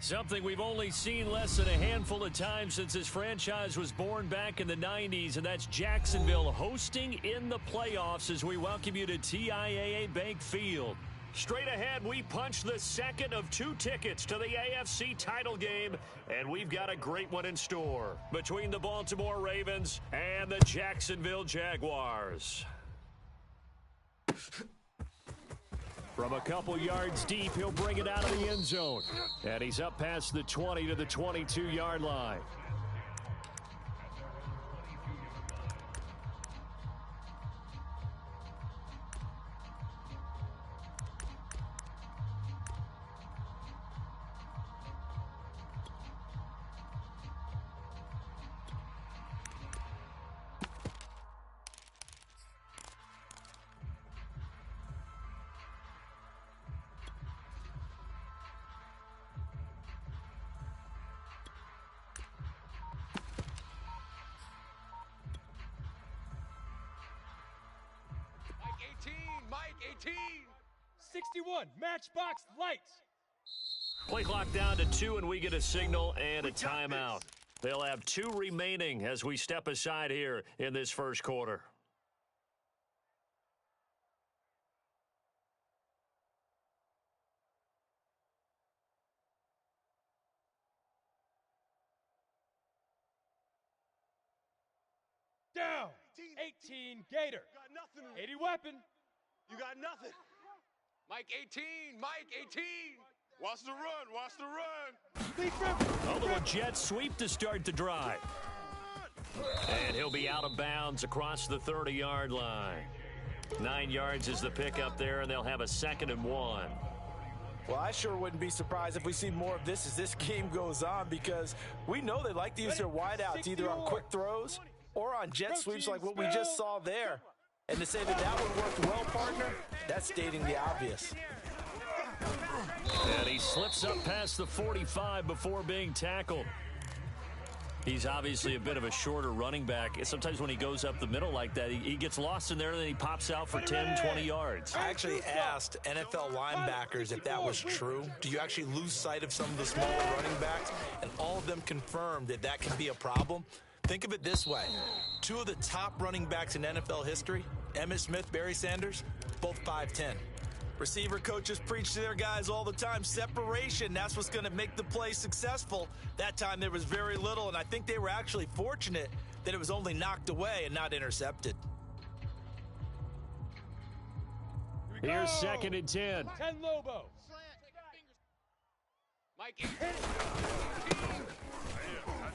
Something we've only seen less than a handful of times since this franchise was born back in the 90s, and that's Jacksonville hosting in the playoffs as we welcome you to TIAA Bank Field. Straight ahead, we punch the second of 2 tickets to the AFC title game, and we've got a great one in store between the Baltimore Ravens and the Jacksonville Jaguars. From a couple yards deep, he'll bring it out of the end zone. And he's up past the 20 to the 22-yard line. Mike 18, 61, matchbox lights. Play clock down to 2, and we get a signal and a timeout. They'll have 2 remaining as we step aside here in this first quarter. Down, 18, Gator. 80 weapon. You got nothing. Mike 18, Mike 18. Watch the run, watch the run. A little jet sweep to start the drive. And he'll be out of bounds across the 30-yard line. 9 yards is the pickup there, and they'll have a 2nd and 1. Well, I sure wouldn't be surprised if we see more of this as this game goes on, because we know they like to use their wideouts either on quick throws or on jet sweeps like what we just saw there. And to say that that one worked well, partner, that's stating the obvious. And he slips up past the 45 before being tackled. He's obviously a bit of a shorter running back. Sometimes when he goes up the middle like that, he gets lost in there, and then he pops out for 10, 20 yards. I actually asked NFL linebackers if that was true. Do you actually lose sight of some of the smaller running backs? And all of them confirmed that that can be a problem. Think of it this way. 2 of the top running backs in NFL history, Emmitt Smith, Barry Sanders, both 5'10". Receiver coaches preach to their guys all the time. Separation, that's what's going to make the play successful. That time there was very little, and I think they were actually fortunate that it was only knocked away and not intercepted. Here's 2nd and 10. 10 Lobo. Mike 18.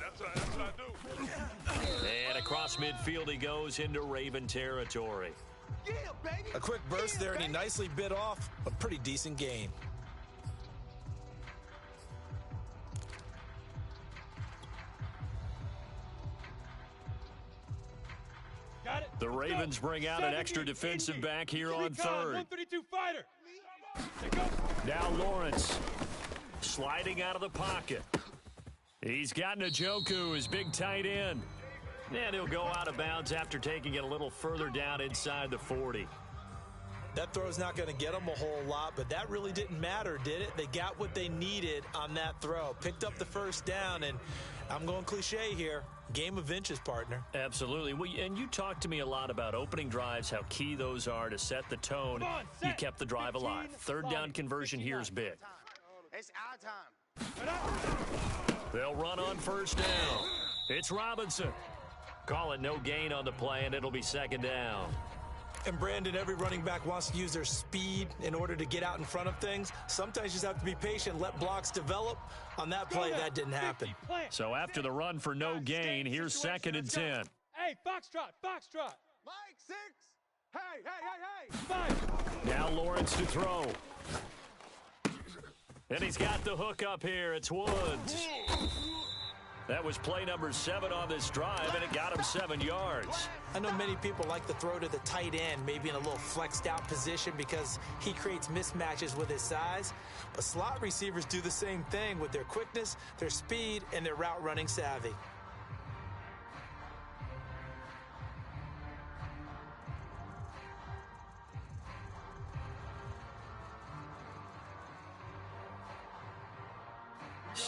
That's what I do. And across midfield he goes into Raven territory. A quick burst there, and he nicely bit off a pretty decent gain. Got it. The Ravens bring out an extra defensive back here on 3rd. 132 fighter. Now Lawrence sliding out of the pocket. He's got Njoku, his big tight end. And he'll go out of bounds after taking it a little further down inside the 40. That throw's not going to get them a whole lot, but that really didn't matter, did it? They got what they needed on that throw. Picked up the first down, and I'm going cliche here. Game of inches, partner. Absolutely. Well, and you talked to me a lot about opening drives, how key those are to set the tone. You kept the drive alive. 3rd down conversion here is big. It's our time. They'll run on 1st down. It's Robinson. Call it no gain on the play, and it'll be 2nd down. And Brandon, every running back wants to use their speed in order to get out in front of things. Sometimes you just have to be patient, let blocks develop. On that play, that didn't happen. So after the run for no gain, here's 2nd and 10. Hey, foxtrot, foxtrot. Mike 6. Hey. 5. Now Lawrence to throw. And he's got the hook up here. It's Woods. That was play number 7 on this drive, and it got him 7 yards. I know many people like to throw to the tight end, maybe in a little flexed out position because he creates mismatches with his size. But slot receivers do the same thing with their quickness, their speed, and their route running savvy.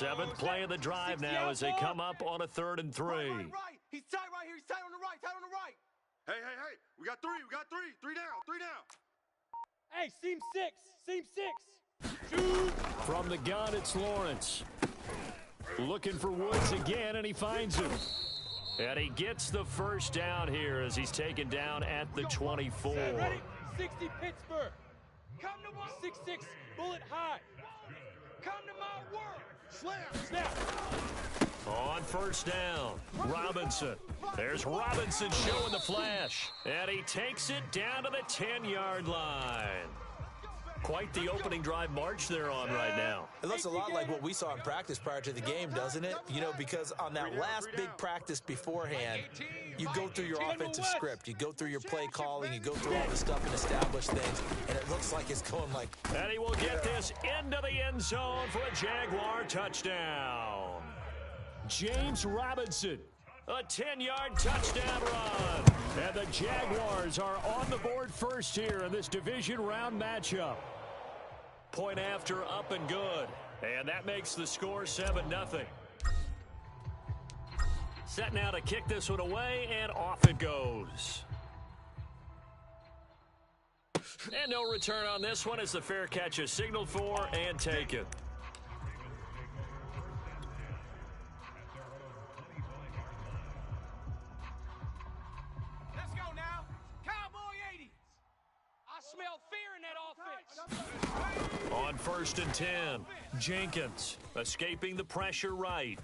Seventh play of the drive now as they come up on a 3rd and 3. Right. He's tight right here. He's tight on the right. Tight on the right. Hey. We got three. Three down. Hey, seam six. Shoot. From the gun, it's Lawrence. Looking for Woods again, and he finds him. And he gets the first down here as he's taken down at the 24. Ready? 60 Pittsburgh. Come to my 6'6", bullet high. Come to my world. Snap. On first down, Robinson. There's Robinson showing the flash. And he takes it down to the 10-yard line. Quite the opening drive march they're on right now. It looks a lot like what we saw in practice prior to the game, doesn't it? You know, because on that last big practice beforehand, you go through your offensive script. You go through your play calling. You go through all the stuff and establish things. And it looks like it's going like... And he will get this into the end zone for a Jaguar touchdown. James Robinson. A 10-yard touchdown run. And the Jaguars are on the board first here in this division round matchup. Point after, up and good. And that makes the score 7-0. Set now to kick this one away, and off it goes. And no return on this one as the fair catch is signaled for and taken. Smell fear in that offense. On 1st and 10, Jenkins escaping the pressure right.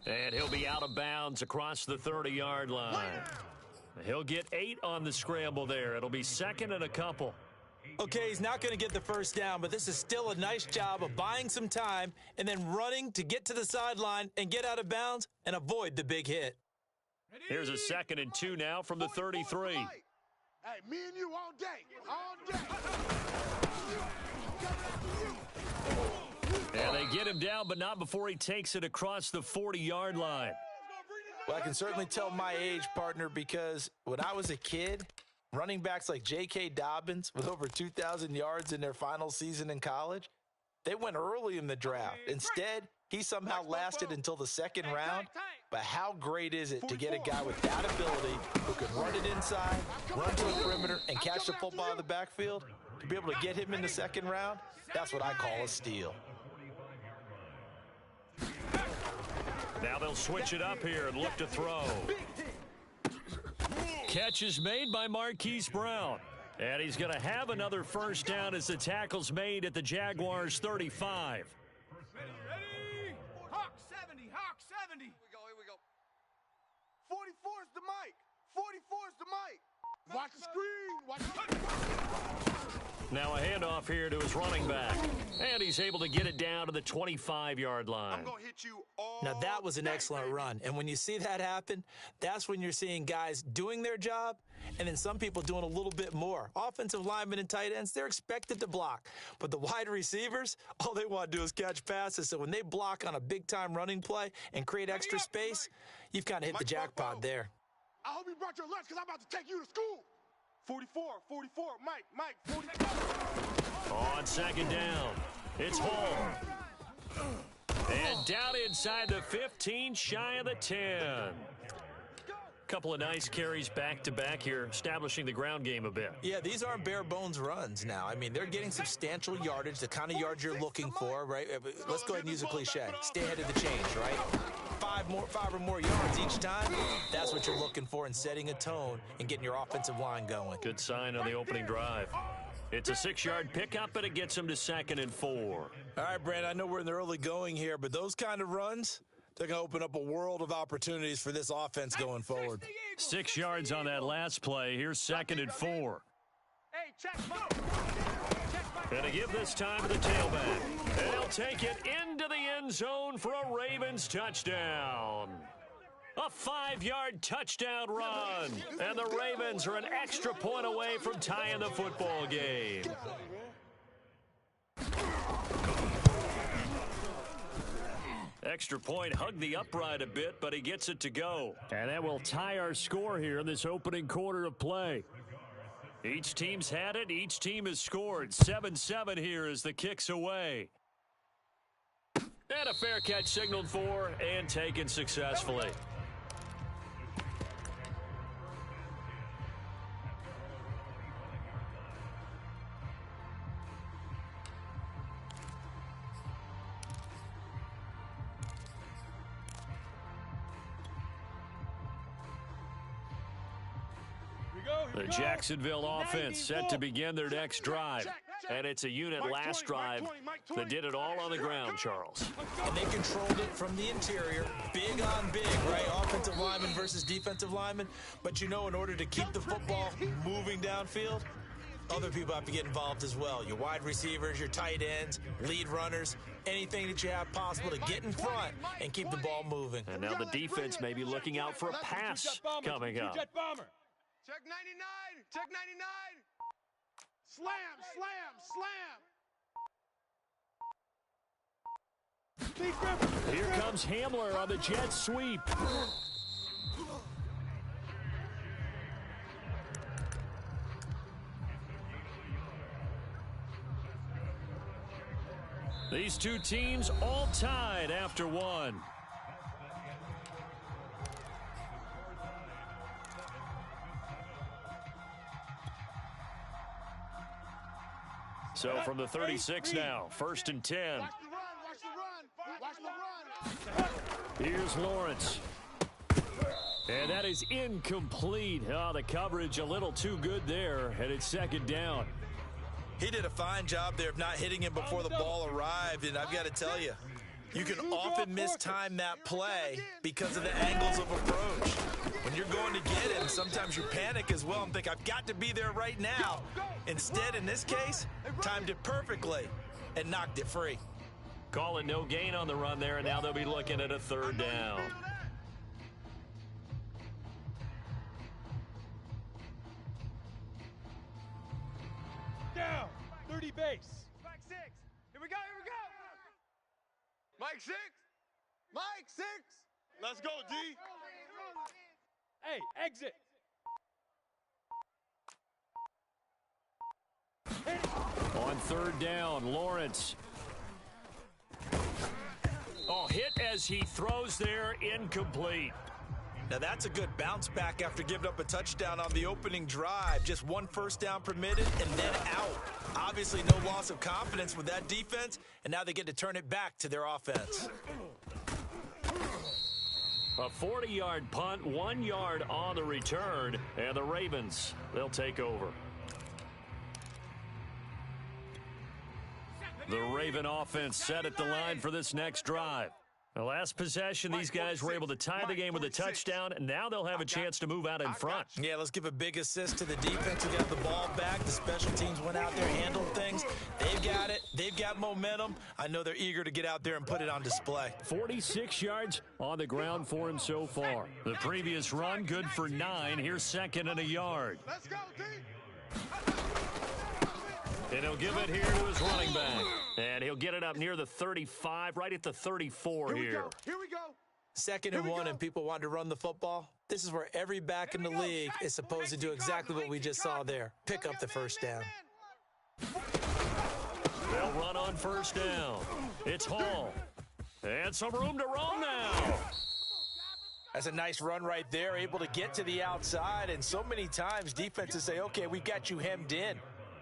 And he'll be out of bounds across the 30-yard line. He'll get 8 on the scramble there. It'll be 2nd and a couple. Okay, he's not going to get the first down, but this is still a nice job of buying some time and then running to get to the sideline and get out of bounds and avoid the big hit. Here's a 2nd and 2 now from the 33. Hey, me and you all day. And they get him down, but not before he takes it across the 40-yard line. Well, I can certainly tell my age, partner, because when I was a kid, running backs like J.K. Dobbins with over 2,000 yards in their final season in college, they went early in the draft. Instead, he somehow lasted until the 2nd round. But how great is it to get a guy with that ability who can run it inside, run to the perimeter, and catch the football out of the backfield? To be able to get him in the 2nd round, that's what I call a steal. Now they'll switch it up here and look to throw. Catch is made by Marquise Brown. And he's going to have another first down as the tackle's made at the Jaguars' 35. Hawk 70. Here we go. 44 is the mic. Watch the screen. Now a handoff here to his running back. And he's able to get it down to the 25-yard line. I'm going to hit you all Now, that was an excellent run. And when you see that happen, that's when you're seeing guys doing their job and then some people doing a little bit more. Offensive linemen and tight ends, they're expected to block. But the wide receivers, all they want to do is catch passes. So when they block on a big-time running play and create extra space, you've kind of hit the jackpot there. I hope you brought your lunch because I'm about to take you to school. 44, Mike, 44. On 2nd down, it's Hall. And down inside the 15, shy of the 10. Couple of nice carries back-to-back here, establishing the ground game a bit. Yeah, these aren't bare-bones runs now. I mean, they're getting substantial yardage, the kind of yards you're looking for, right? Let's go ahead and use a cliche. Stay ahead of the change, right? 5 or more yards each time, that's what you're looking for in setting a tone and getting your offensive line going. Good sign on the opening drive. It's a 6-yard pickup, and it gets him to 2nd and 4. All right, Brandon, I know we're in the early going here, but those kind of runs, they're going to open up a world of opportunities for this offense going forward. 6 yards on that last play. Here's 2nd and 4. Hey, check. And to give this time to the tailback. And he'll take it into the end zone for a Ravens touchdown. A 5-yard touchdown run. And the Ravens are an extra point away from tying the football game. Extra point hugged the upright a bit, but he gets it to go. And that will tie our score here in this opening quarter of play. Each team's had it. Each team has scored. 7-7 here as the kick's away. And a fair catch signaled for and taken successfully. The Jacksonville offense set to begin their next drive. And it's a unit last drive that did it all on the ground, Charles. And they controlled it from the interior. Big on big, right? Offensive lineman versus defensive lineman. But you know, in order to keep the football moving downfield, other people have to get involved as well. Your wide receivers, your tight ends, lead runners, anything that you have possible to get in front and keep the ball moving. And now the defense may be looking out for a pass coming up. Check 99. Check 99. Slam, slam, slam. Here comes Hamler on the jet sweep. These two teams all tied after one. So from the 36 now, 1st and 10. Watch the run. Here's Lawrence. And that is incomplete. Oh, the coverage a little too good there, and it's 2nd down. He did a fine job there of not hitting him before the ball arrived, and I've got to tell you, you can often mistime that play because of the angles of approach. When you're going to get him, sometimes you panic as well and think, I've got to be there right now. Instead, in this case, timed it perfectly and knocked it free. Call it no gain on the run there, and now they'll be looking at a 3rd down. Down, 30 base. Mike 6. Here we go. Mike 6. Let's go, D. Hey, exit. On 3rd down, Lawrence. Oh, hit as he throws there, incomplete. Now that's a good bounce back after giving up a touchdown on the opening drive. Just 1 first down permitted and then out. Obviously no loss of confidence with that defense, and now they get to turn it back to their offense. A 40-yard punt, 1 yard on the return, and the Ravens, they'll take over. The Raven offense set at the line for this next drive. The last possession, these guys were able to tie the game with a touchdown, and now they'll have a chance to move out in front. Yeah, let's give a big assist to the defense who got the ball back. The special teams went out there, handled things. They've got it. They've got momentum. I know they're eager to get out there and put it on display. 46 yards on the ground for him so far. The previous run, good for 9. Here's 2nd and a yard. Let's go, D. And he'll give it here to his running back. And he'll get it up near the 35, right at the 34 here. Here we go. 2nd and 1, and people want to run the football. This is where every back in the league is supposed to do exactly what we just saw there. Pick up the 1st down. They'll run on 1st down. It's Hall. And some room to roam now. That's a nice run right there, able to get to the outside. And so many times defenses say, okay, we've got you hemmed in.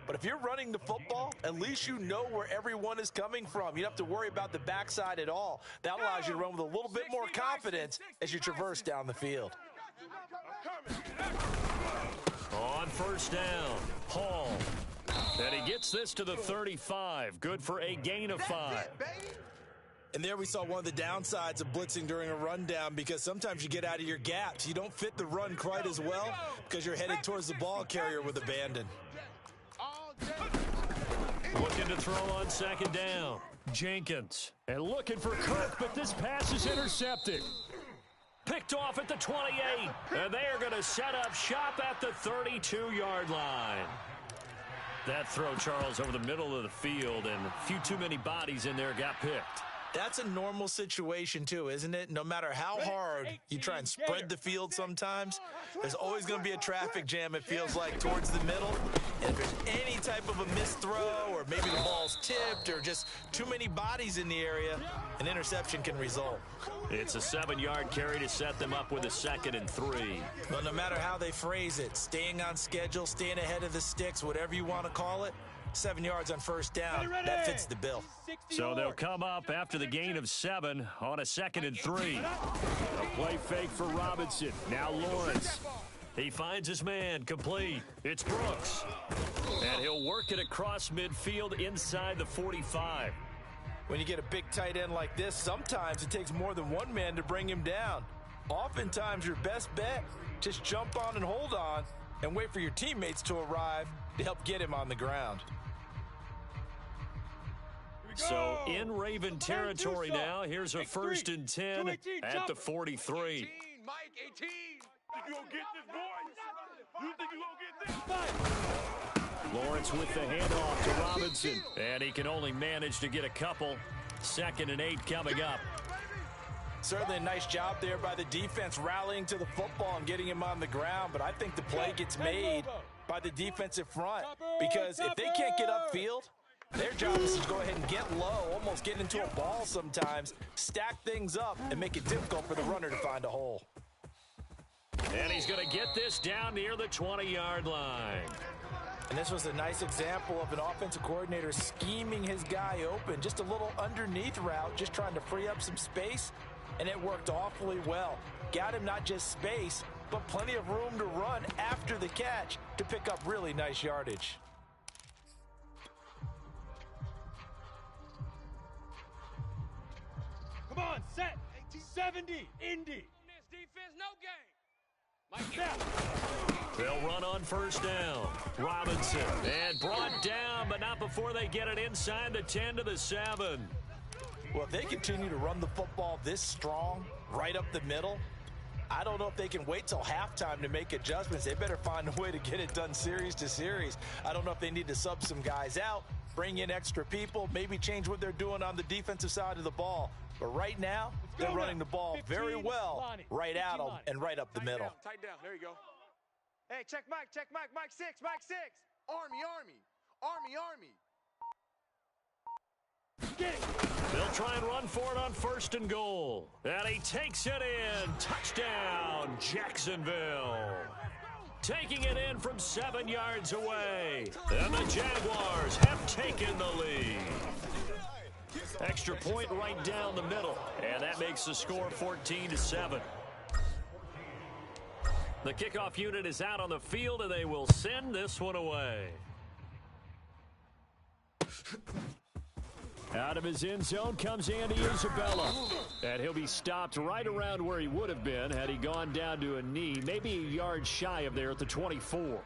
But if you're running the football, at least you know where everyone is coming from. You don't have to worry about the backside at all. That allows you to run with a little bit more confidence as you traverse down the field. On 1st down, Hall. And he gets this to the 35. Good for a gain of 5. And there we saw one of the downsides of blitzing during a rundown, because sometimes you get out of your gaps. You don't fit the run quite as well because you're headed towards the ball carrier with abandon. Looking to throw on 2nd down. Jenkins. And looking for Kirk, but this pass is intercepted. Picked off at the 28. And they are going to set up shop at the 32-yard line. That throw, Charles, over the middle of the field, and a few too many bodies in there got picked. That's a normal situation too, isn't it? No matter how hard you try and spread the field sometimes, there's always going to be a traffic jam, it feels like, towards the middle. And if there's any type of a missed throw or maybe the ball's tipped or just too many bodies in the area, an interception can result. It's a 7-yard carry to set them up with a 2nd and 3. Well, no matter how they phrase it, staying on schedule, staying ahead of the sticks, whatever you want to call it, 7 yards on first down, that fits the bill. So they'll come up after the gain of 7 on a 2nd and 3. A play fake for Robinson. Now Lawrence. He finds his man, complete. It's Brooks. And he'll work it across midfield inside the 45. When you get a big tight end like this, sometimes it takes more than one man to bring him down. Oftentimes, your best bet, just jump on and hold on and wait for your teammates to arrive to help get him on the ground. So in Raven territory now, here's a 1st and 10 at the 43. 18, Mike, 18. Think you gonna get this, boys? You think you gonna get this? Lawrence with the handoff to Robinson. And he can only manage to get a couple. 2nd and 8 coming up. Certainly a nice job there by the defense rallying to the football and getting him on the ground, but I think the play gets made by the defensive front because if they can't get upfield, their job is to go ahead and get low, almost get into a ball sometimes, stack things up, and make it difficult for the runner to find a hole. And he's going to get this down near the 20-yard line. And this was a nice example of an offensive coordinator scheming his guy open, just a little underneath route, just trying to free up some space, and it worked awfully well. Got him not just space, but plenty of room to run after the catch to pick up really nice yardage. Come on, set. 70, Indy. Defense, no game. They'll run on 1st down. Robinson, and brought down, but not before they get it inside the 10 to the 7. Well, if they continue to run the football this strong, right up the middle, I don't know if they can wait till halftime to make adjustments. They better find a way to get it done series to series. I don't know if they need to sub some guys out, bring in extra people, maybe change what they're doing on the defensive side of the ball. But right now, they're running the ball very well right at them and right up the middle. Tight down. There you go. Hey, check Mike. Mike 6. Army. They'll try and run for it on 1st and goal. And he takes it in. Touchdown, Jacksonville. Taking it in from 7 yards away. And the Jaguars have taken the lead. Extra point right down the middle. And that makes the score 14-7. The kickoff unit is out on the field, and they will send this one away. Out of his end zone comes Andy Isabella. And he'll be stopped right around where he would have been had he gone down to a knee, maybe a yard shy of there at the 24.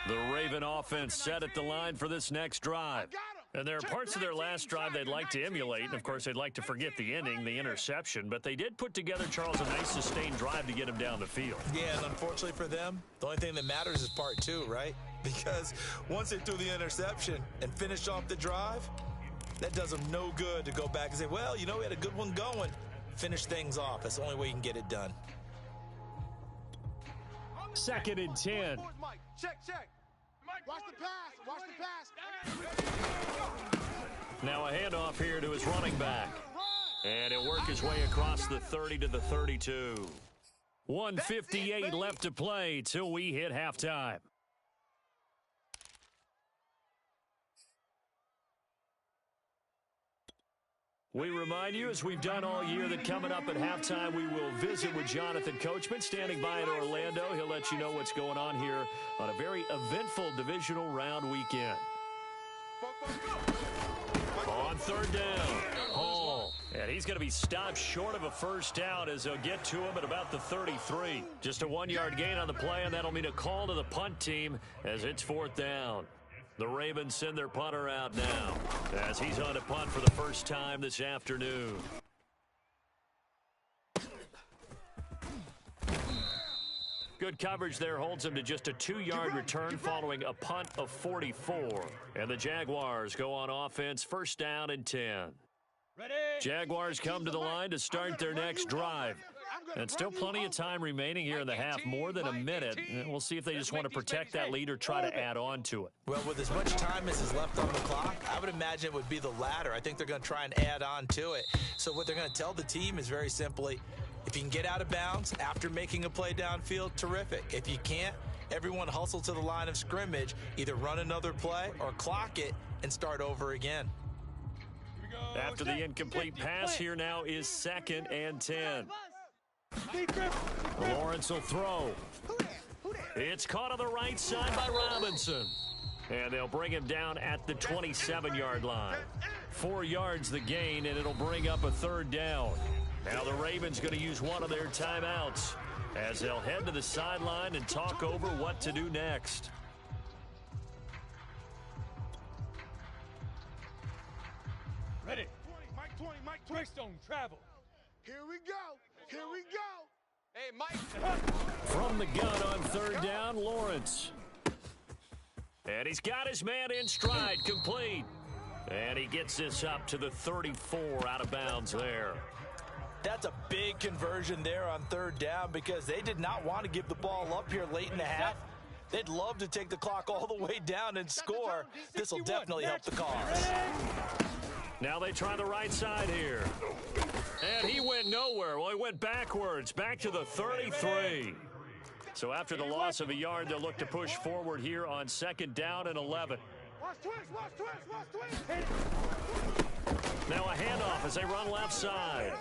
The Raven offense set at the line for this next drive. And there are parts of their last drive they'd like to emulate, and of course they'd like to forget the inning, the interception, but they did put together, Charles, a nice sustained drive to get him down the field. Yeah, and unfortunately for them, the only thing that matters is part 2, right? Because once they threw the interception and finished off the drive, that does them no good to go back and say, well, you know, we had a good one going. Finish things off. That's the only way you can get it done. 2nd and 10. Check. Watch the pass. Now a handoff here to his running back. And he'll work his way across the 30 to the 32. 1:58 left to play till we hit halftime. We remind you, as we've done all year, that coming up at halftime, we will visit with Jonathan Coachman, standing by in Orlando. He'll let you know what's going on here on a very eventful divisional round weekend. third down. Hall. And he's going to be stopped short of a first down as they'll get to him at about the 33. Just a 1-yard gain on the play, and that'll mean a call to the punt team as it's fourth down. The Ravens send their punter out now as he's on to punt for the first time this afternoon. Good coverage there holds him to just a 2-yard return following a punt of 44. And the Jaguars go on offense, first down and 10. Jaguars come to the line to start their next drive. And still plenty of time remaining here in the half, more than a minute. And we'll see if they just want to protect that lead or try to add on to it. Well, with as much time as is left on the clock, I would imagine it would be the latter. I think they're going to try and add on to it. So what they're going to tell the team is very simply, if you can get out of bounds after making a play downfield, terrific. If you can't, everyone hustle to the line of scrimmage, either run another play or clock it and start over again. After the incomplete pass, here now is 2nd and 10. Lawrence will throw. It's caught on the right side by Robinson. And they'll bring him down at the 27-yard line. 4 yards the gain, and it'll bring up a third down. Now the Ravens going to use one of their timeouts as they'll head to the sideline and talk over what to do next. Ready. Mike 20, Mike 20. Greystone travel. Here we go. Here we go. Hey, Mike. From the gun on third down, Lawrence. And he's got his man in stride, complete. And he gets this up to the 34, out of bounds there. That's a big conversion there on third down because they did not want to give the ball up here late in the half. They'd love to take the clock all the way down and score. This will definitely help the cause. Now they try the right side here. And he went nowhere. Well, he went backwards, back to the 33. So after the loss of a yard, they'll look to push forward here on 2nd down and 11. Watch twist, watch twist, watch twist. Now a handoff as they run left side.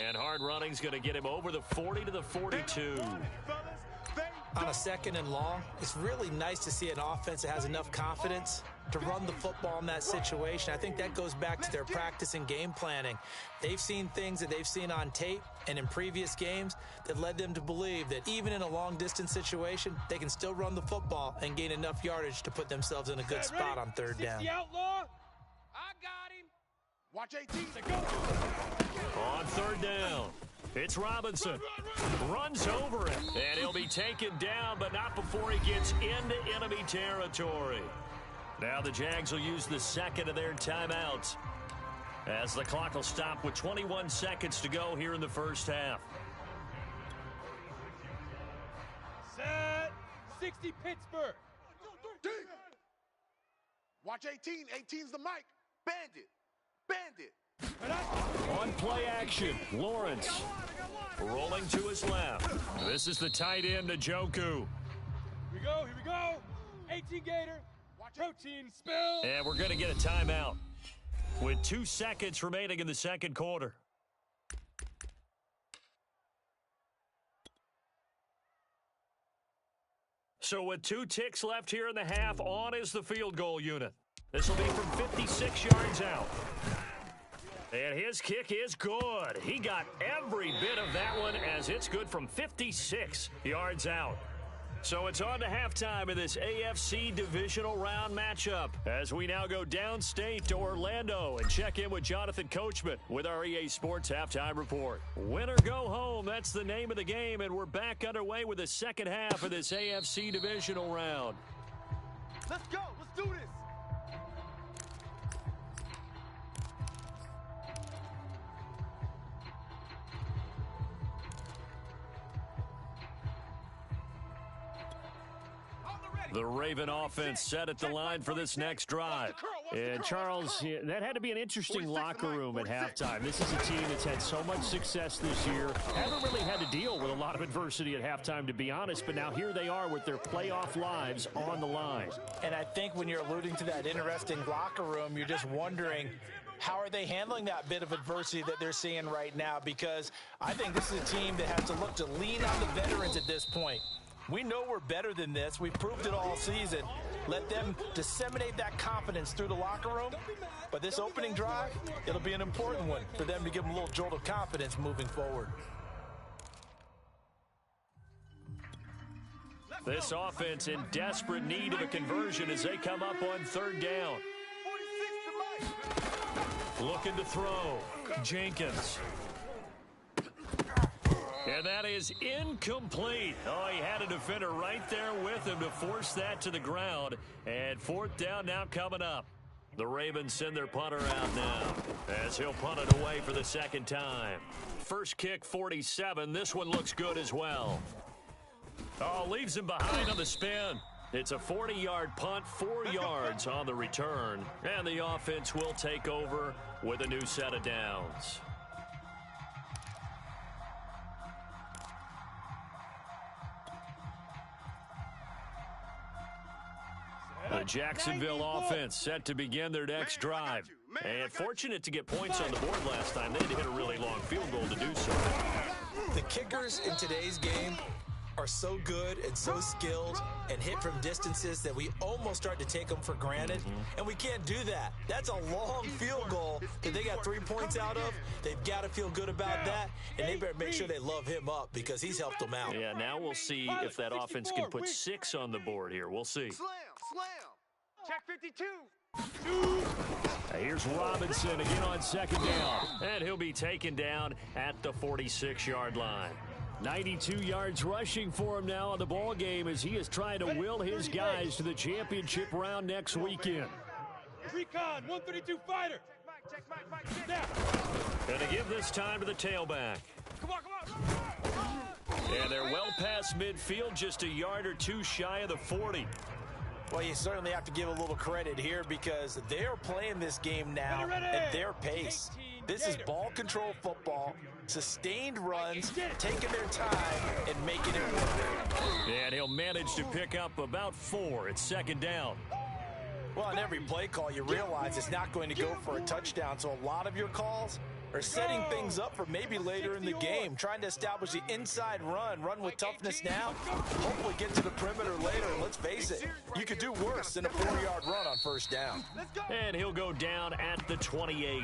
And hard running's going to get him over the 40 to the 42. On a 2nd and long, it's really nice to see an offense that has enough confidence to run the football in that situation. I think that goes back to their practice and game planning. They've seen things that they've seen on tape and in previous games that led them to believe that even in a long-distance situation, they can still run the football and gain enough yardage to put themselves in a good spot on third down. The outlaw. I got him. Watch 18. On third down, it's Robinson. Runs over it, and he'll be taken down, but not before he gets into enemy territory. Now the Jags will use the 2nd of their timeouts as the clock will stop with 21 seconds to go here in the first half. Set. 60 Pittsburgh. Watch 18. 18's the mic. Bandit. Bandit. On play action, Lawrence rolling to his left. This is the tight end, Njoku. Here we go. Here we go. 18 Gator. Protein spill. And we're going to get a timeout with 2 seconds remaining in the second quarter. So with 2 ticks left here in the half, on is the field goal unit. This will be from 56 yards out. And his kick is good. He got every bit of that one as it's good from 56 yards out. So it's on to halftime in this AFC divisional round matchup as we now go downstate to Orlando and check in with Jonathan Coachman with our EA Sports Halftime Report. Win or go home, that's the name of the game, and we're back underway with the second half of this AFC divisional round. Let's go. Let's do this. The Raven offense set at the line for this next drive. And Charles, that had to be an interesting locker room at halftime. This is a team that's had so much success this year. Haven't really had to deal with a lot of adversity at halftime, to be honest, but now here they are with their playoff lives on the line. And I think when you're alluding to that interesting locker room, you're just wondering, how are they handling that bit of adversity that they're seeing right now? Because I think this is a team that has to look to lean on the veterans at this point. We know we're better than this. We've proved it all season. Let them disseminate that confidence through the locker room. But this opening drive, it'll be an important one for them to give them a little jolt of confidence moving forward. This offense in desperate need of a conversion as they come up on third down. Looking to throw. Jenkins. And that is incomplete. Oh, he had a defender right there with him to force that to the ground. And fourth down now coming up. The Ravens send their punter out now as he'll punt it away for the second time. First kick, 47. This one looks good as well. Oh, leaves him behind on the spin. It's a 40-yard punt, 4 yards on the return. And the offense will take over with a new set of downs. The Jacksonville offense set to begin their next drive. And fortunate to get points on the board last time. They had to hit a really long field goal to do so. The kickers in today's game are so good and so skilled and hit from distances that we almost start to take them for granted. And we can't do that. That's a long field goal that they got 3 points out of. They've got to feel good about that, and they better make sure they love him up because he's helped them out. Yeah, now we'll see if that offense can put 6 on the board here. We'll see. Slam. Check 52. Here's Robinson again on second down. And he'll be taken down at the 46-yard line. 92 yards rushing for him now in the ball game as he is trying to will his guys to the championship round next weekend. Recon, 132 fighter. Check Mike. Gonna give this time to the tailback. Come on. And they're well past midfield, just a yard or two shy of the 40. Well, you certainly have to give a little credit here because they're playing this game now at their pace. This is ball control football, sustained runs, taking their time, and making it work. And he'll manage to pick up about 4 at second down. Well, on every play call, you realize it's not going to go for a touchdown, so a lot of your calls are setting things up for maybe later in the game, trying to establish the inside run with toughness now, hopefully get to the perimeter later, and let's face it, you could do worse than a 4-yard run on first down. And he'll go down at the 28.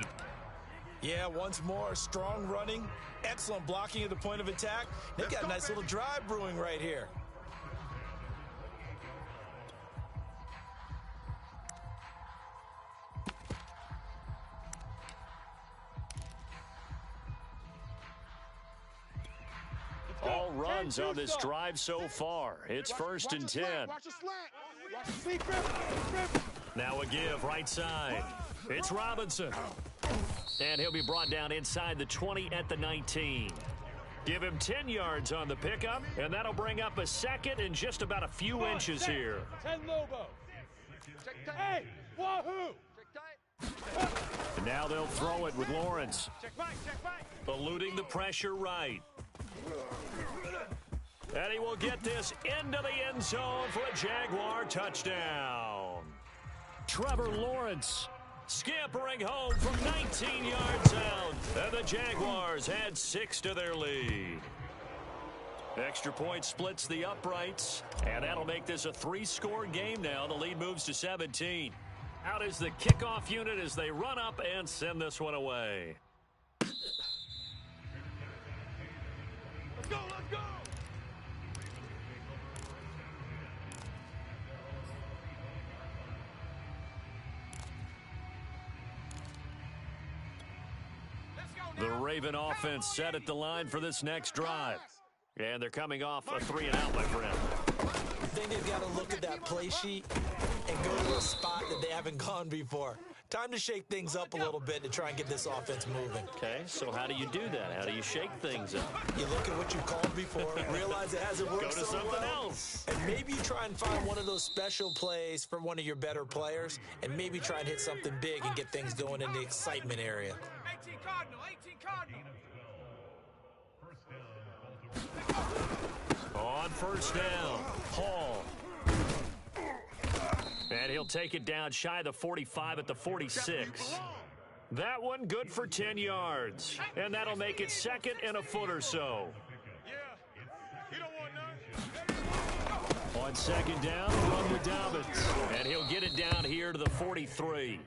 Yeah, once more, strong running, excellent blocking at the point of attack. They've got a nice little drive brewing right here. All runs on this drive so far. It's first and 10. Watch the slant. Watch the sleep, grip. Now a give right side. It's Robinson. And he'll be brought down inside the 20 at the 19. Give him 10 yards on the pickup, and that'll bring up a second and just about a few inches here. 10 Lobo. Hey, wahoo! And now they'll throw it with Lawrence. Check Mike. Eluding the pressure right. And he will get this into the end zone for a Jaguar touchdown. Trevor Lawrence scampering home from 19 yards out. And the Jaguars add 6 to their lead. Extra point splits the uprights. And that'll make this a 3-score game now. The lead moves to 17. Out is the kickoff unit as they run up and send this one away. Let's go. The Raven offense set at the line for this next drive. And they're coming off a 3-and-out, my friend. I think they've got to look at that play sheet and go to a spot that they haven't gone before. Time to shake things up a little bit to try and get this offense moving. Okay, so how do you do that? How do you shake things up? You look at what you called before, realize it hasn't worked Go to so something well, else. and maybe you try and find one of those special plays for one of your better players, and maybe try and hit something big and get things going in the excitement area. 18 Cardinal. On first down, Hall. And he'll take it down shy of the 45 at the 46. That one good for 10 yards. And that'll make it second and a foot or so. Yeah. You don't want none. On second down, run with Dobbins. And he'll get it down here to the 43.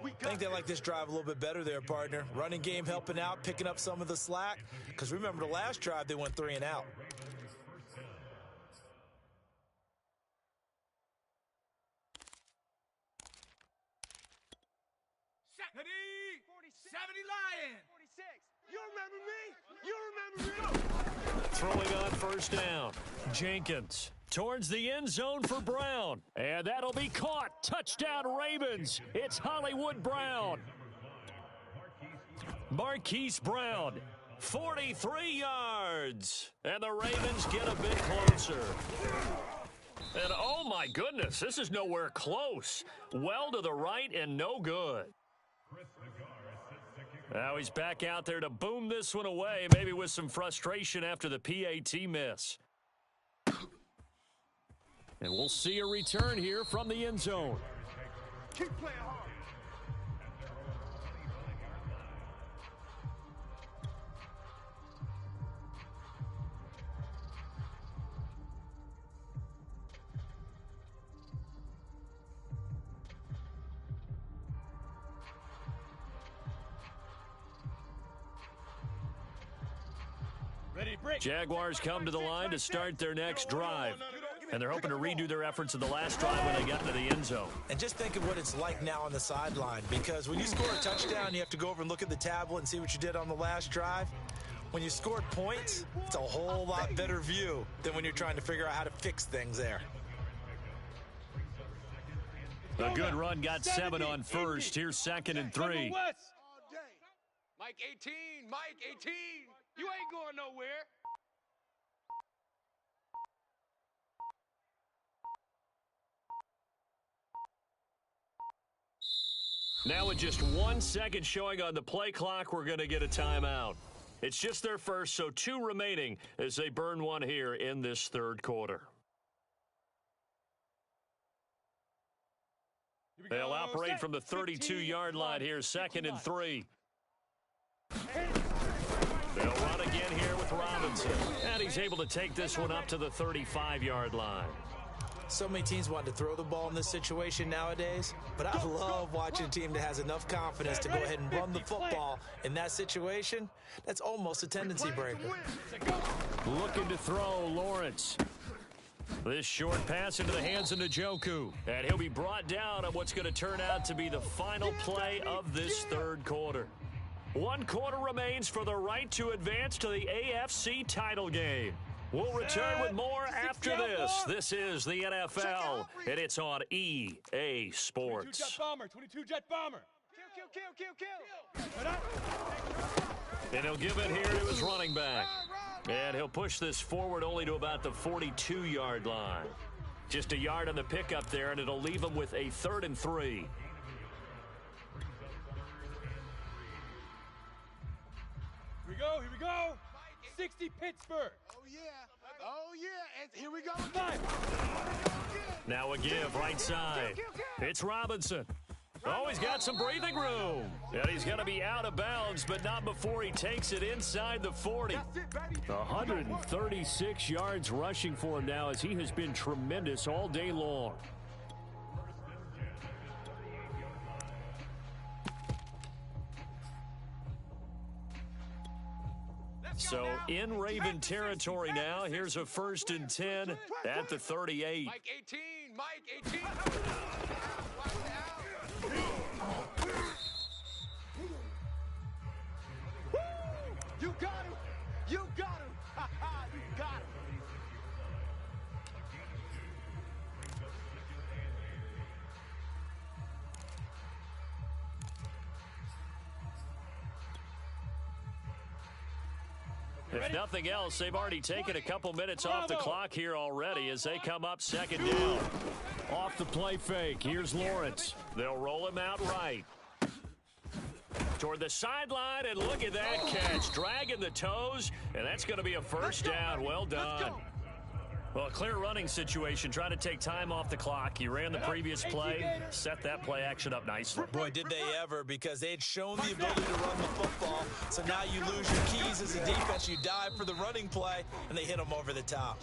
I think they like this drive a little bit better there, partner. Running game helping out, picking up some of the slack. Because remember the last drive, they went 3 and out. Lion. 46. You remember me? Throwing on first down. Jenkins towards the end zone for Brown. And that'll be caught. Touchdown Ravens. It's Hollywood Brown. Marquise Brown, 43 yards. And the Ravens get a bit closer. And oh my goodness, this is nowhere close. Well to the right and no good. Now he's back out there to boom this one away, maybe with some frustration after the PAT miss. And we'll see a return here from the end zone. Keep playing hard. Jaguars come to the line to start their next drive. And they're hoping to redo their efforts of the last drive when they got into the end zone. And just think of what it's like now on the sideline. Because when you score a touchdown, you have to go over and look at the tablet and see what you did on the last drive. When you scored points, it's a whole lot better view than when you're trying to figure out how to fix things there. A good run got 7 on first. Here's second and 3. Mike 18, Mike 18. You ain't going nowhere. Now with just 1 second showing on the play clock, we're going to get a timeout. It's just their first, so 2 remaining as they burn one here in this third quarter. They'll operate from the 32-yard line here, second and 3. They'll run again here with Robinson. And he's able to take this one up to the 35-yard line. So many teams want to throw the ball in this situation nowadays, but I love watching a team that has enough confidence to go ahead and run the football in that situation. That's almost a tendency breaker. Looking to throw, Lawrence. This short pass into the hands of Njoku. And he'll be brought down on what's going to turn out to be the final play of this third quarter. 1 quarter remains for the right to advance to the AFC title game. We'll return with more after this. This is the NFL, and it's on EA Sports. 22 Jet Bomber, 22 Jet Bomber. Kill. And he'll give it here to his running back. And he'll push this forward only to about the 42-yard line. Just a yard on the pickup there, and it'll leave him with a 3rd and 3. Here we go. 60 Pittsburgh. Oh, yeah. And here we go. Now a give, right side. It's Robinson. Oh, he's got some breathing room. And he's going to be out of bounds, but not before he takes it inside the 40. 136 yards rushing for him now as he has been tremendous all day long. So in Raven territory now. Here's a 1st and 10 at the 38. Mike 18, Mike 18. You got him. You got him. You got him. If nothing else, they've already taken a couple minutes off the clock here already as they come up 2nd down. Off the play fake, here's Lawrence. They'll roll him out right. Toward the sideline, and look at that catch. Dragging the toes, and that's going to be a 1st down. Well done. Well, a clear running situation, trying to take time off the clock. He ran the previous play, set that play action up nicely. Boy, did they ever, because they had shown the ability to run the football. So now you lose your keys as a defense. You dive for the running play, and they hit him over the top.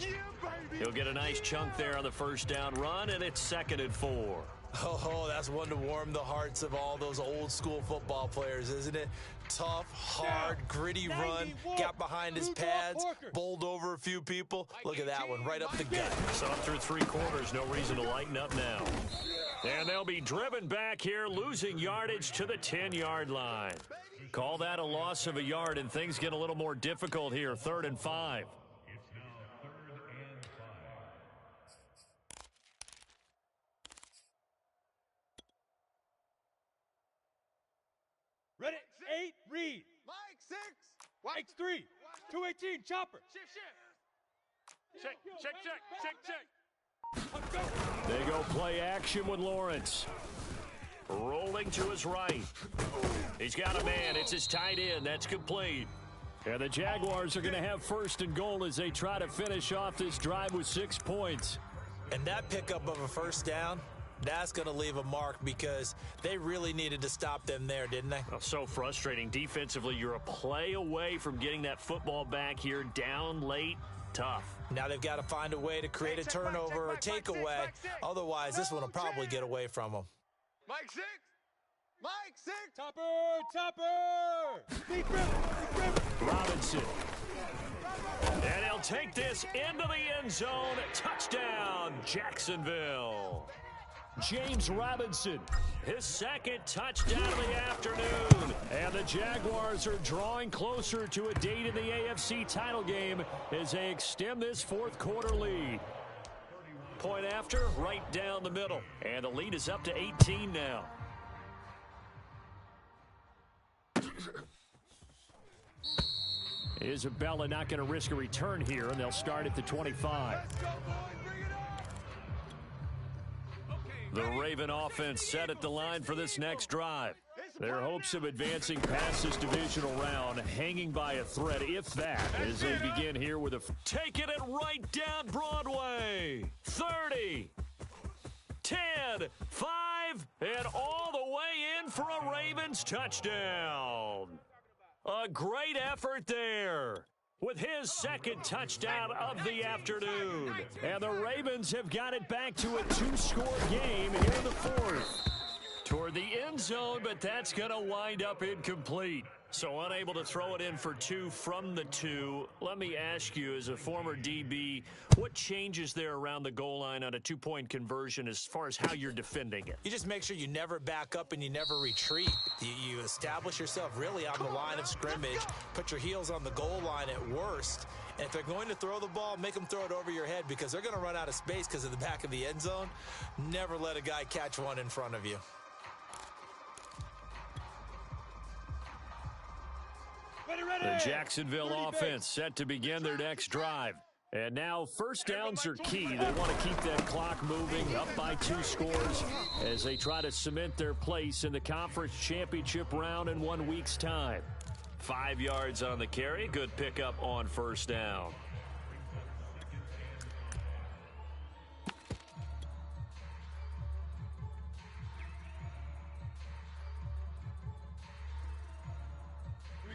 He'll get a nice chunk there on the first down run, and it's 2nd and 4. Oh, that's one to warm the hearts of all those old school football players, isn't it? Tough, hard, gritty run, got behind his pads, bowled over a few people. Look at that one, right up the gut. So up through 3 quarters, no reason to lighten up now. And they'll be driven back here, losing yardage to the 10-yard line. Call that a loss of a yard, and things get a little more difficult here, 3rd and 5. Ready? 8, read. Mike, 6. Mike 3. 218, chopper. Check. Let's go. They go play action with Lawrence. Rolling to his right. He's got a man. It's his tight end. That's complete. And the Jaguars are going to have 1st and goal as they try to finish off this drive with 6 points. And that pickup of a first down, that's going to leave a mark, because they really needed to stop them there, didn't they? Oh, so frustrating. Defensively, you're a play away from getting that football back here, down late. Tough. Now they've got to find a way to create a turnover or takeaway. Otherwise, this one will probably get away from them. Mike 6. Mike 6. Topper. Deep grip. Robinson. And he'll take this into the end zone. Touchdown, Jacksonville. James Robinson, his 2nd touchdown of the afternoon. And the Jaguars are drawing closer to a date in the AFC title game as they extend this 4th quarter lead. Point after, right down the middle. And the lead is up to 18 now. Isabella not going to risk a return here, and they'll start at the 25. The Raven offense set at the line for this next drive. Their hopes of advancing past this divisional round hanging by a thread, if that, as they begin here with a... Taking it right down Broadway. 30, 10, 5, and all the way in for a Ravens touchdown. A great effort there, with his 2nd touchdown of the afternoon. And the Ravens have got it back to a 2-score game here in the 4th. Toward the end zone, but that's going to wind up incomplete. So unable to throw it in for 2 from the 2. Let me ask you, as a former DB, what changes there around the goal line on a 2-point conversion as far as how you're defending it? You just make sure you never back up and you never retreat. You establish yourself really on the line of scrimmage, put your heels on the goal line at worst. And if they're going to throw the ball, make them throw it over your head, because they're going to run out of space because of the back of the end zone. Never let a guy catch one in front of you. The Jacksonville offense set to begin their next drive. And now 1st downs are key. They want to keep that clock moving, up by 2 scores as they try to cement their place in the conference championship round in 1 week's time. 5 yards on the carry. Good pickup on 1st down.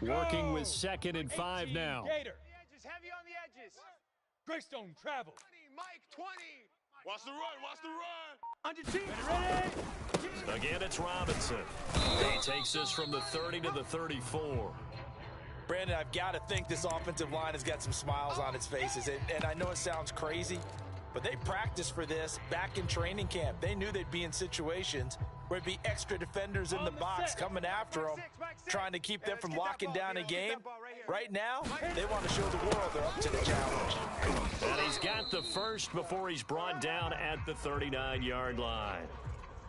Working with 2nd and 5 now. Gator. Heavy on the edges. Greystone travel. 20, Mike 20. Watch the run. On your team. Ready? Again, it's Robinson. He takes this from the 30 to the 34. Brandon, I've got to think this offensive line has got some smiles on its faces. And I know it sounds crazy, but they practiced for this back in training camp. They knew they'd be in situations where it'd be extra defenders in the box coming after them, trying to keep them from locking down a game. Right now, they want to show the world they're up to the challenge. And he's got the first before he's brought down at the 39-yard line.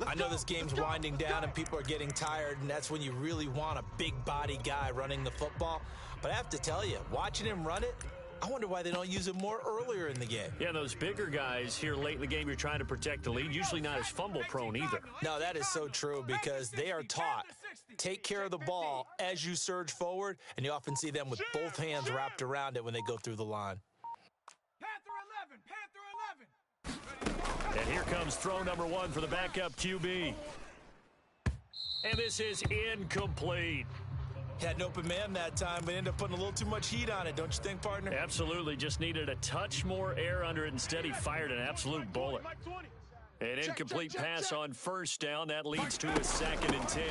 I know this game's winding down and people are getting tired, and that's when you really want a big body guy running the football. But I have to tell you, watching him run it, I wonder why they don't use him more earlier in the game. Yeah, those bigger guys here late in the game, you're trying to protect the lead, usually not as fumble-prone either. No, that is so true, because they are taught, take care of the ball as you surge forward, and you often see them with both hands wrapped around it when they go through the line. Panther 11, Panther And here comes throw number one for the backup QB. And this is incomplete. Had an open man that time, but ended up putting a little too much heat on it, don't you think, partner? Absolutely. Just needed a touch more air under it. Instead, he fired an absolute bullet. An incomplete pass on first down. That leads to a 2nd and 10.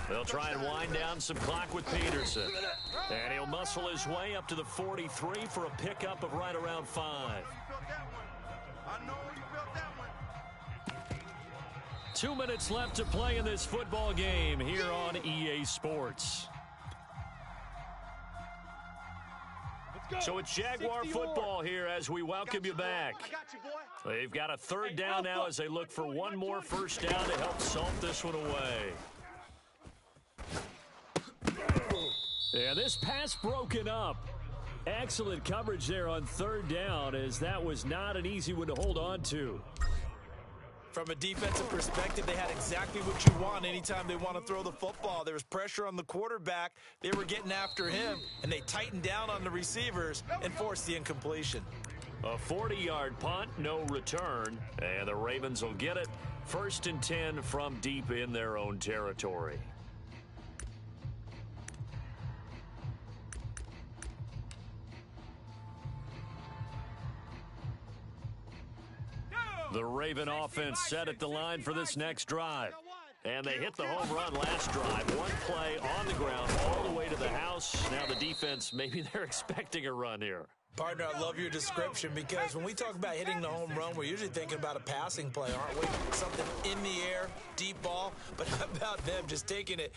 They'll try and wind down some clock with Peterson. And he'll muscle his way up to the 43 for a pickup of right around 5. I know you felt that one. 2 minutes left to play in this football game here on EA Sports. So it's Jaguar football here as we welcome you back. They've got a 3rd down now as they look for one more first down to help salt this one away. Yeah, this pass broken up. Excellent coverage there on 3rd down, as that was not an easy one to hold on to. From a defensive perspective, they had exactly what you want anytime they want to throw the football. There was pressure on the quarterback. They were getting after him, and they tightened down on the receivers and forced the incompletion. A 40-yard punt, no return, and the Ravens will get it. 1st and 10 from deep in their own territory. The Raven offense set at the line for this next drive. And they hit the home run last drive. One play on the ground all the way to the house. Now the defense, maybe they're expecting a run here. Partner, I love your description, because when we talk about hitting the home run, we're usually thinking about a passing play, aren't we? Something in the air, deep ball. But how about them just taking it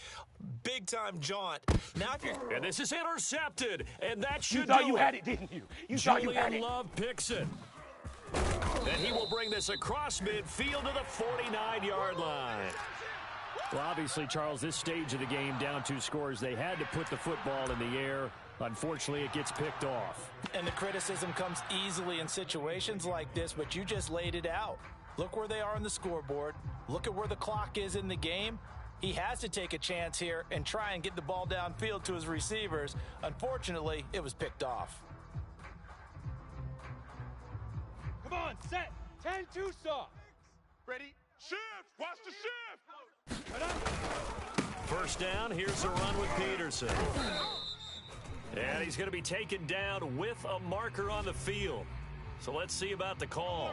big-time jaunt? Now if you're... And this is intercepted. And that should do it. You thought you had it, didn't you? You thought you had it. Julian Love picks it. And he will bring this across midfield to the 49-yard line. Well, obviously, Charles, this stage of the game, down 2 scores, they had to put the football in the air. Unfortunately, it gets picked off. And the criticism comes easily in situations like this, but you just laid it out. Look where they are on the scoreboard. Look at where the clock is in the game. He has to take a chance here and try and get the ball downfield to his receivers. Unfortunately, it was picked off. Come on, set. 10-2 soft. Ready? Shift. Watch the shift. First down. Here's a run with Peterson. And he's going to be taken down with a marker on the field. So let's see about the call.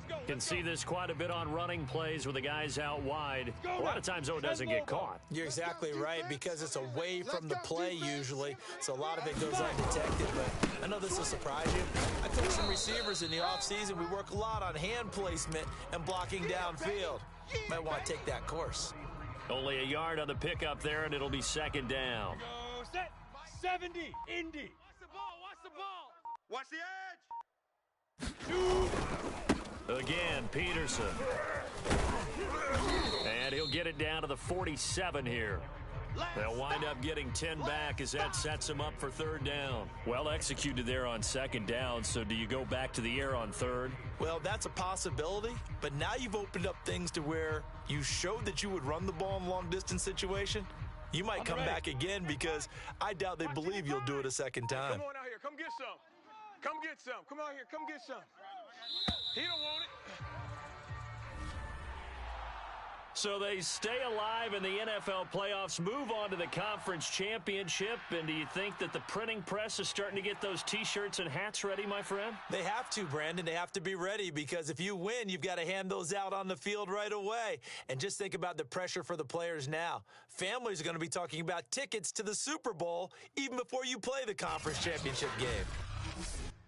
You can see this quite a bit on running plays with the guys out wide. A lot of times, though, it doesn't get caught. You're exactly right, because it's away from the play usually, so a lot of it goes undetected. But I know this will surprise you. I coach some receivers in the offseason. We work a lot on hand placement and blocking downfield. Might want to take that course. Only a yard on the pickup there, and it'll be 2nd down. Go set. 70. Indy. Watch the ball. Watch the ball. Watch the edge. Again, Peterson. And he'll get it down to the 47 here. They'll wind up getting 10 back as that sets him up for 3rd down. Well executed there on 2nd down, so do you go back to the air on 3rd? Well, that's a possibility, but now you've opened up things to where you showed that you would run the ball in a long-distance situation. You might come back again, because I doubt they believe you'll do it a 2nd time. Come on out here. Come get some. Come get some. Come out here. Come get some. He don't want it. So they stay alive in the NFL playoffs, move on to the conference championship. And do you think that the printing press is starting to get those T-shirts and hats ready, my friend? They have to, Brandon. They have to be ready, because if you win, you've got to hand those out on the field right away. And just think about the pressure for the players now. Families are going to be talking about tickets to the Super Bowl even before you play the conference championship game.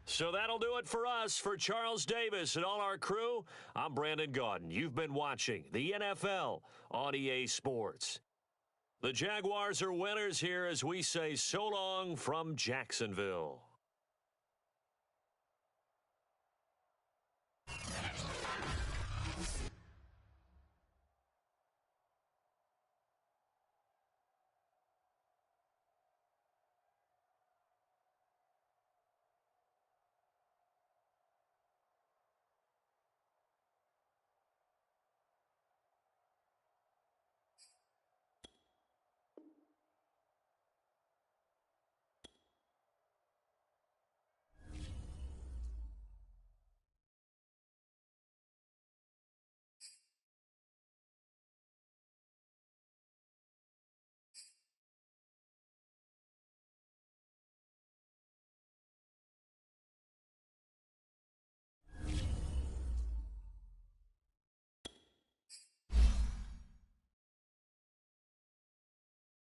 So that'll do it for us. For Charles Davis and all our crew, I'm Brandon Gaudin. You've been watching the NFL on EA Sports. The Jaguars are winners here as we say so long from Jacksonville.